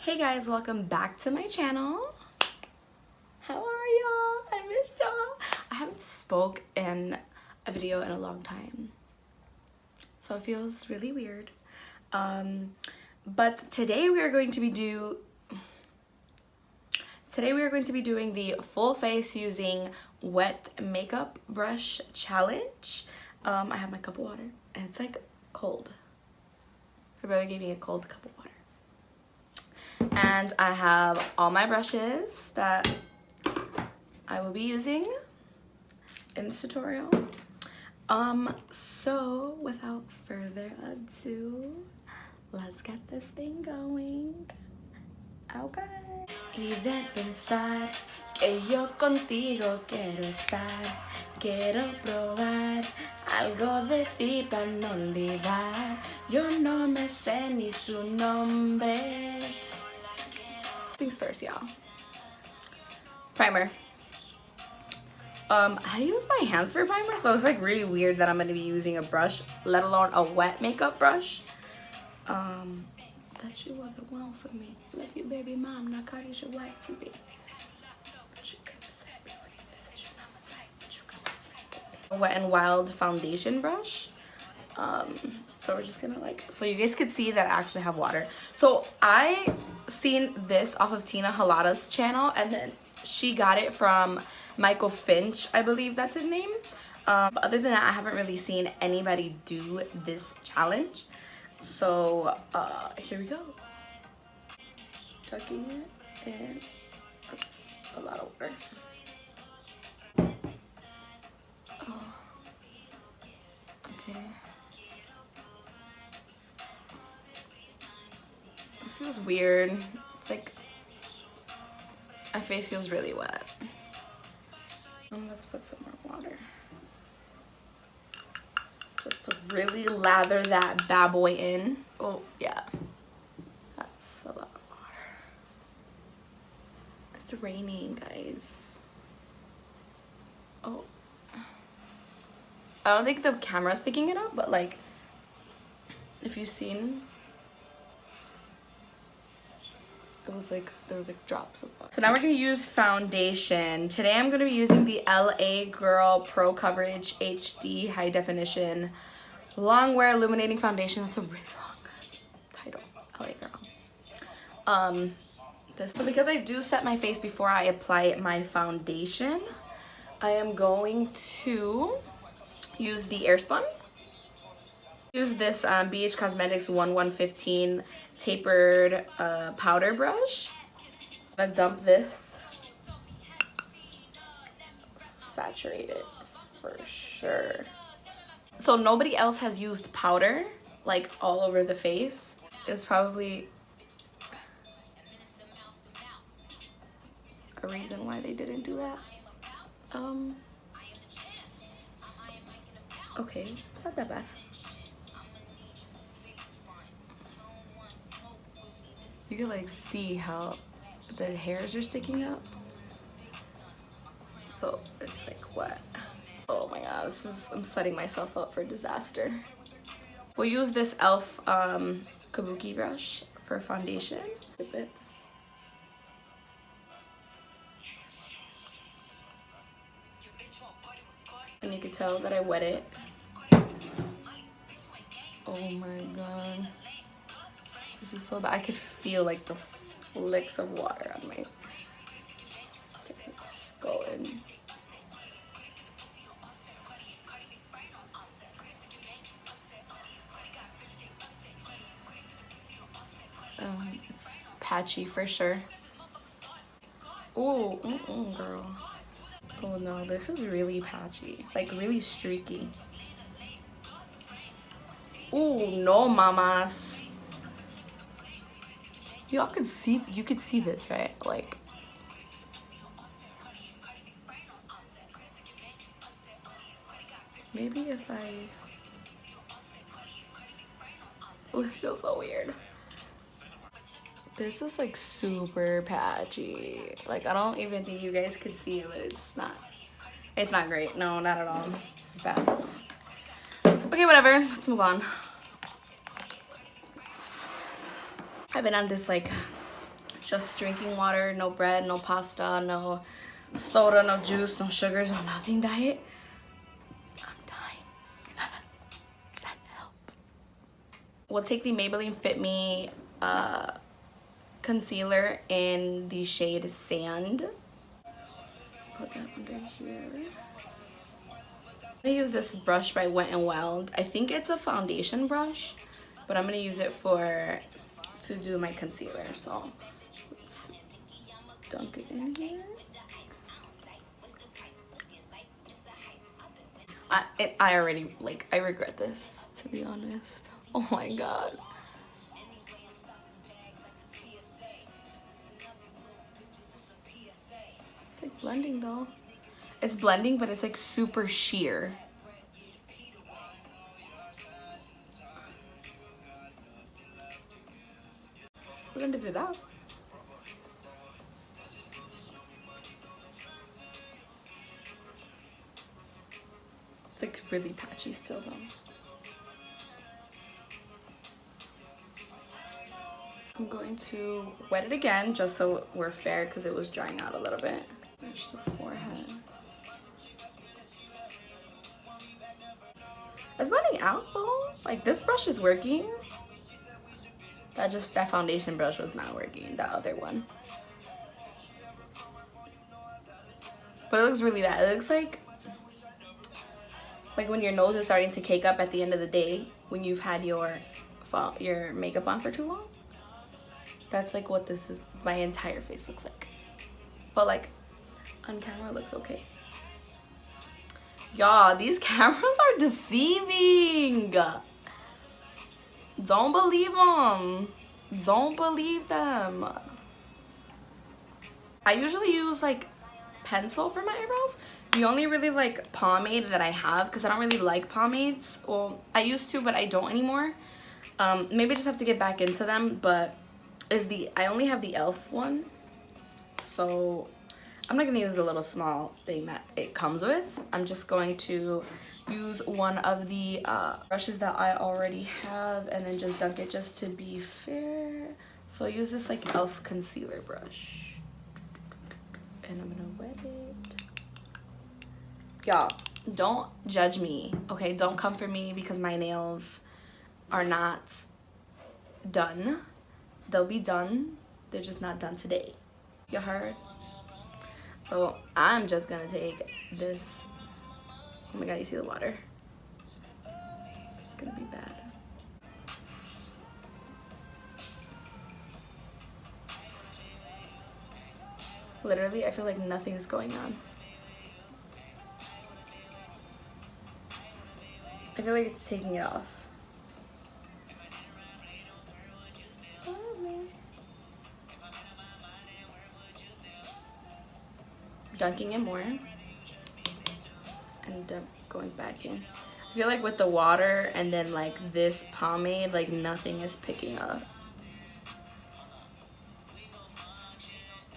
Hey guys, welcome back to my channel. How are y'all? I missed y'all. I haven't spoke in a video in a long time, so it feels really weird. But today we are going to be doing the full face using wet makeup brush challenge. I have my cup of water and it's like cold. My brother gave me a cold cup of water. And I have all my brushes that I will be using in this tutorial. So without further ado, let's get this thing going. Okay. Y de pensar que yo contigo quiero estar, quiero probar algo de ti para no olvidar. Yo no me sé ni su nombre. Things first, y'all. Primer. I use my hands for primer, so it's like really weird that I'm gonna be using a brush, let alone a wet makeup brush. That you wasn't one for me. Love you, baby mom. Now Cardi's your wife to be. A Wet n Wild foundation brush. So we're just gonna so you guys could see that I actually have water. So I seen this off of Tina Halada's channel, and then she got it from MakeupByMichaelFinch, I believe that's his name. But other than that, I haven't really seen anybody do this challenge. So here we go. Tucking it in. That's a lot of water. Oh. Okay. This feels weird. It's like my face feels really wet. Let's put some more water. Just to really lather that bad boy in. Oh, yeah. That's a lot of water. It's raining, guys. Oh. I don't think the camera's picking it up, but like, if you've seen, it was like, there was like drops of water. So now we're gonna use foundation. Today I'm gonna be using the LA Girl Pro Coverage HD High Definition Long Wear Illuminating Foundation. That's a really long title, LA Girl. So because I do set my face before I apply my foundation, I am going to use the Airspun. Use this BH Cosmetics 1115 tapered powder brush. I'm gonna dump this. Saturate it for sure. So nobody else has used powder like all over the face. It's probably a reason why they didn't do that. Okay, it's not that bad. You can like see how the hairs are sticking up. So it's like wet. Oh my god, I'm setting myself up for disaster. We'll use this e.l.f. Kabuki brush for foundation. Dip it. And you can tell that I wet it. Oh my god. This is so bad. I could feel like the flicks of water on my... Okay, let's go in. It's patchy for sure. Ooh, girl. Oh no, this is really patchy. Like really streaky. Ooh, no, mamas. Y'all could see, you could see this, right? Like, maybe if I... Oh, this feels so weird. This is like super patchy. Like, I don't even think you guys could see it, but it's not great. No, not at all. This is bad. Okay, whatever. Let's move on. I've been on this like just drinking water, no bread, no pasta, no soda, no juice, no sugars, no nothing diet. I'm dying. Send help. We'll take the Maybelline Fit Me concealer in the shade Sand. Put that under here. I'm gonna use this brush by Wet n Wild. I think it's a foundation brush, but I'm gonna use it to do my concealer. So let's dunk it in here. I already, like, I regret this, to be honest. Oh my god. It's like blending though. It's blending, but it's like super sheer. Blended it out. It's like really patchy still though. I'm going to wet it again just so we're fair because it was drying out a little bit. Finish the forehead. It's blending out though. Like, this brush is working. That foundation brush was not working, that other one. But it looks really bad. It looks like when your nose is starting to cake up at the end of the day when you've had your makeup on for too long. That's like what this is. My entire face looks like. But like on camera it looks okay. Y'all, these cameras are deceiving. Don't believe them. Don't believe them. I usually use like pencil for my eyebrows. The only really like pomade that I have, because I don't really like pomades. Well, I used to, but I don't anymore. Maybe I just have to get back into them, but I only have the e.l.f. one. So I'm not gonna use the little small thing that it comes with. I'm just going to use one of the brushes that I already have and then just dunk it just to be fair. So I use this like e.l.f. concealer brush. And I'm gonna wet it. Y'all, don't judge me, okay? Don't come for me because my nails are not done. They'll be done. They're just not done today. You heard? So I'm just gonna take this. Oh my god, you see the water? It's gonna be bad. Literally, I feel like nothing's going on. I feel like it's taking it off. Dunking it more and going back in. I feel like with the water and then like this pomade, like nothing is picking up.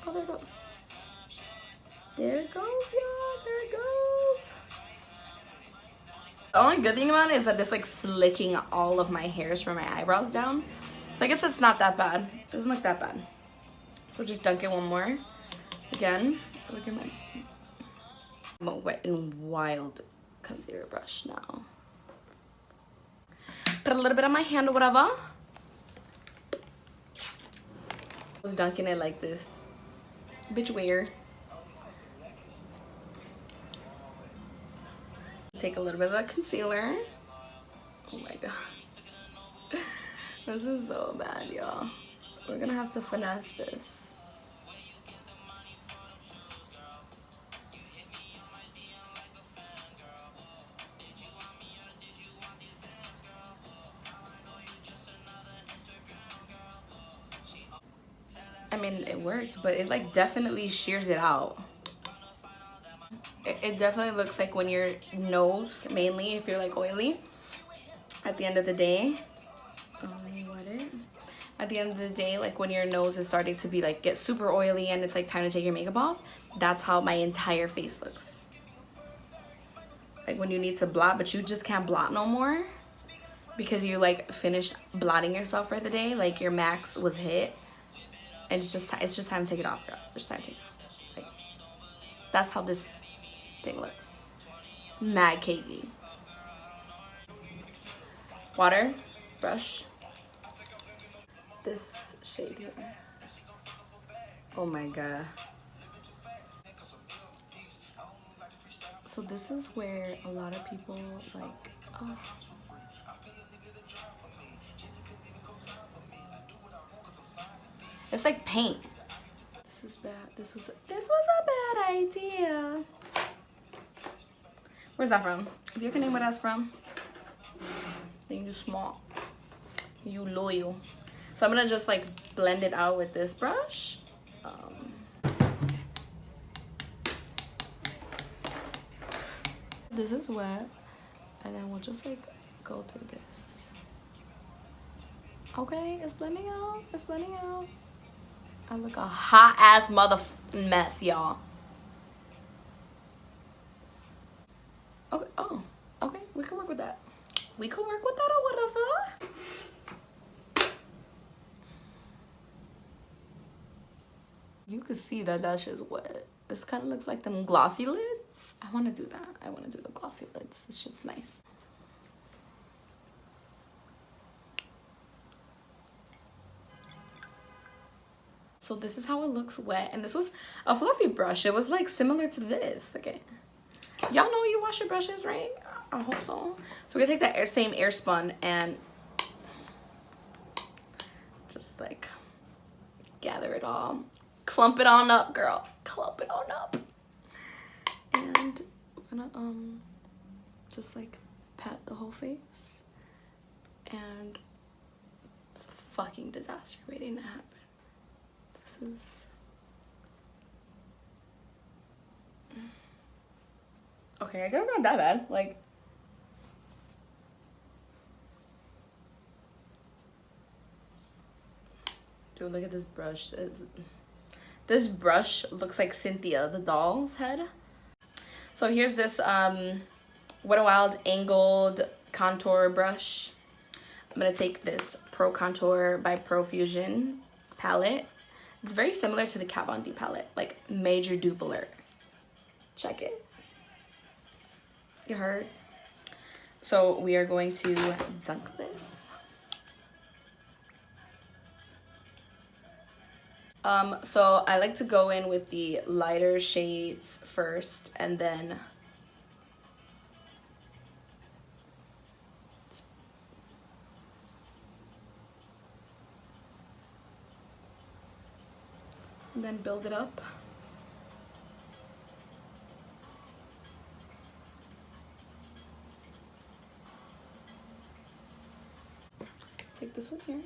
Oh, there it goes. There it goes, y'all. There it goes. The only good thing about it is that it's like slicking all of my hairs from my eyebrows down. So I guess it's not that bad. It doesn't look that bad. So just dunk it one more. Again, look at my Wet n Wild concealer brush now. Put a little bit on my hand or whatever. I was dunking it like this. Bitch, where? Take a little bit of the concealer. Oh my god. This is so bad, y'all. We're gonna have to finesse this. I mean, it worked, but it like definitely shears it out. It definitely looks like when your nose, mainly if you're like oily, at the end of the day, at the end of the day, like when your nose is starting to be like get super oily and it's like time to take your makeup off, that's how my entire face looks. Like when you need to blot, but you just can't blot no more because you like finished blotting yourself for the day, like your max was hit. And it's just time to take it off, girl. Just time to take it off. Like, that's how this thing looks. Mad cakey. Water, brush. This shade here. Oh my god. So this is where a lot of people like, oh. It's like paint. This is bad. This was a bad idea. Where's that from? If you can name where that's from, then you smart. You loyal. So I'm gonna just like blend it out with this brush. This is wet, and then we'll just like go through this. Okay, it's blending out. It's blending out. I look a hot ass mess, y'all. Okay. Oh, okay. We can work with that. We could work with that or whatever. You could see that that shit's wet. This kind of looks like them glossy lids. I want to do that. I want to do the glossy lids. This shit's nice. So this is how it looks wet. And this was a fluffy brush. It was like similar to this. Okay. Y'all know you wash your brushes, right? I hope so. So we're gonna take that same air spun and just like gather it all. Clump it on up, girl. Clump it on up. And I'm gonna just like pat the whole face. And it's a fucking disaster waiting to happen. This is okay, I guess not that bad. Like, dude, look at this brush. This brush looks like Cynthia the doll's head. So here's this Wet n Wild angled contour brush. I'm gonna take this Pro Contour by Profusion palette. It's very similar to the Kat Von D palette, like major dupe alert. Check it. You heard? So we are going to dunk this. So I like to go in with the lighter shades first and then build it up. Take this one here.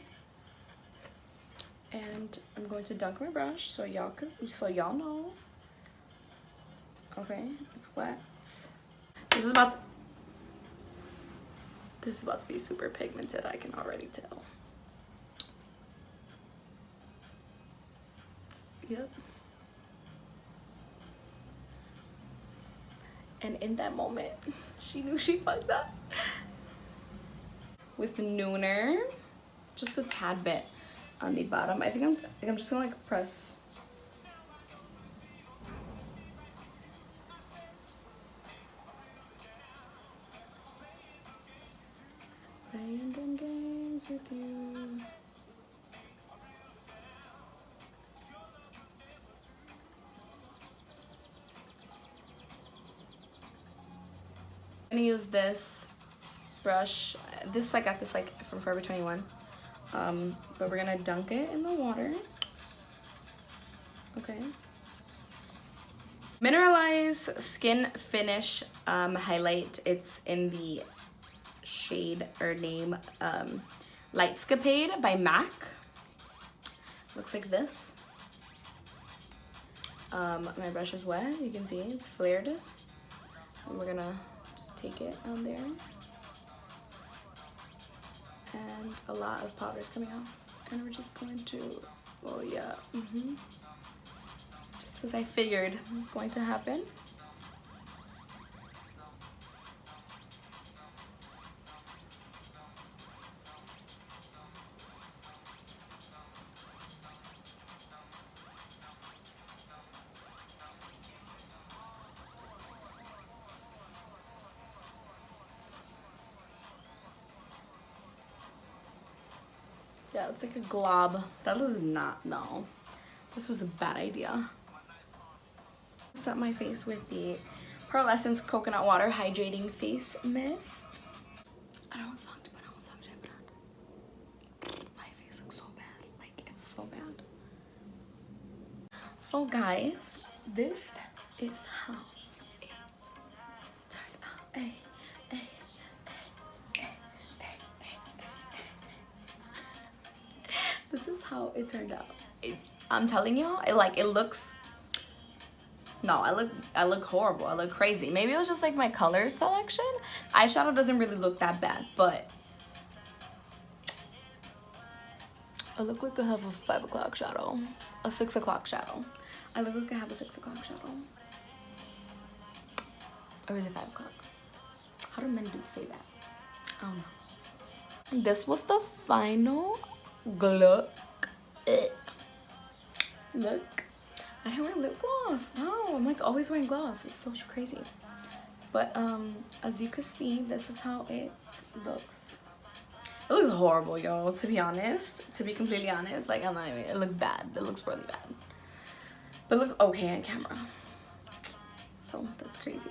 And I'm going to dunk my brush so y'all know. Okay, it's wet. This is about to be super pigmented, I can already tell. Yep. And in that moment, she knew she fucked up. With Nooner, just a tad bit on the bottom. I think I'm just gonna like press. Playing them games with you. I'm gonna use this brush. I got this like from Forever 21. But we're gonna dunk it in the water. Okay. Mineralize Skin Finish highlight. It's in the shade or name Lightscapade by MAC. Looks like this. My brush is wet. You can see it's flared. And we're gonna just take it on there. And a lot of powder is coming off. And we're just going to, oh yeah, just as I figured was going to happen. Yeah, it's like a glob. That is not, no. This was a bad idea. Set my face with the Pearl Essence Coconut Water Hydrating Face Mist. I don't want to, but I want to. My face looks so bad. Like, it's so bad. So guys, this is how it turned out. Hey, hey, hey, hey, hey, hey. This is how it turned out. I'm telling y'all, it looks. No, I look horrible. I look crazy. Maybe it was just like my color selection. Eyeshadow doesn't really look that bad, but I look like I have a 5 o'clock shadow, a 6 o'clock shadow. I look like I have a 6 o'clock shadow. Or is it 5 o'clock? How do men say that? I don't know. This was the final look. Look. I didn't wear lip gloss. Wow, I'm like always wearing gloss. It's so crazy. But as you can see, this is how it looks. It looks horrible, yo, to be honest. To be completely honest, like, I'm not even, it looks bad. It looks really bad. But it looks okay on camera. So that's crazy.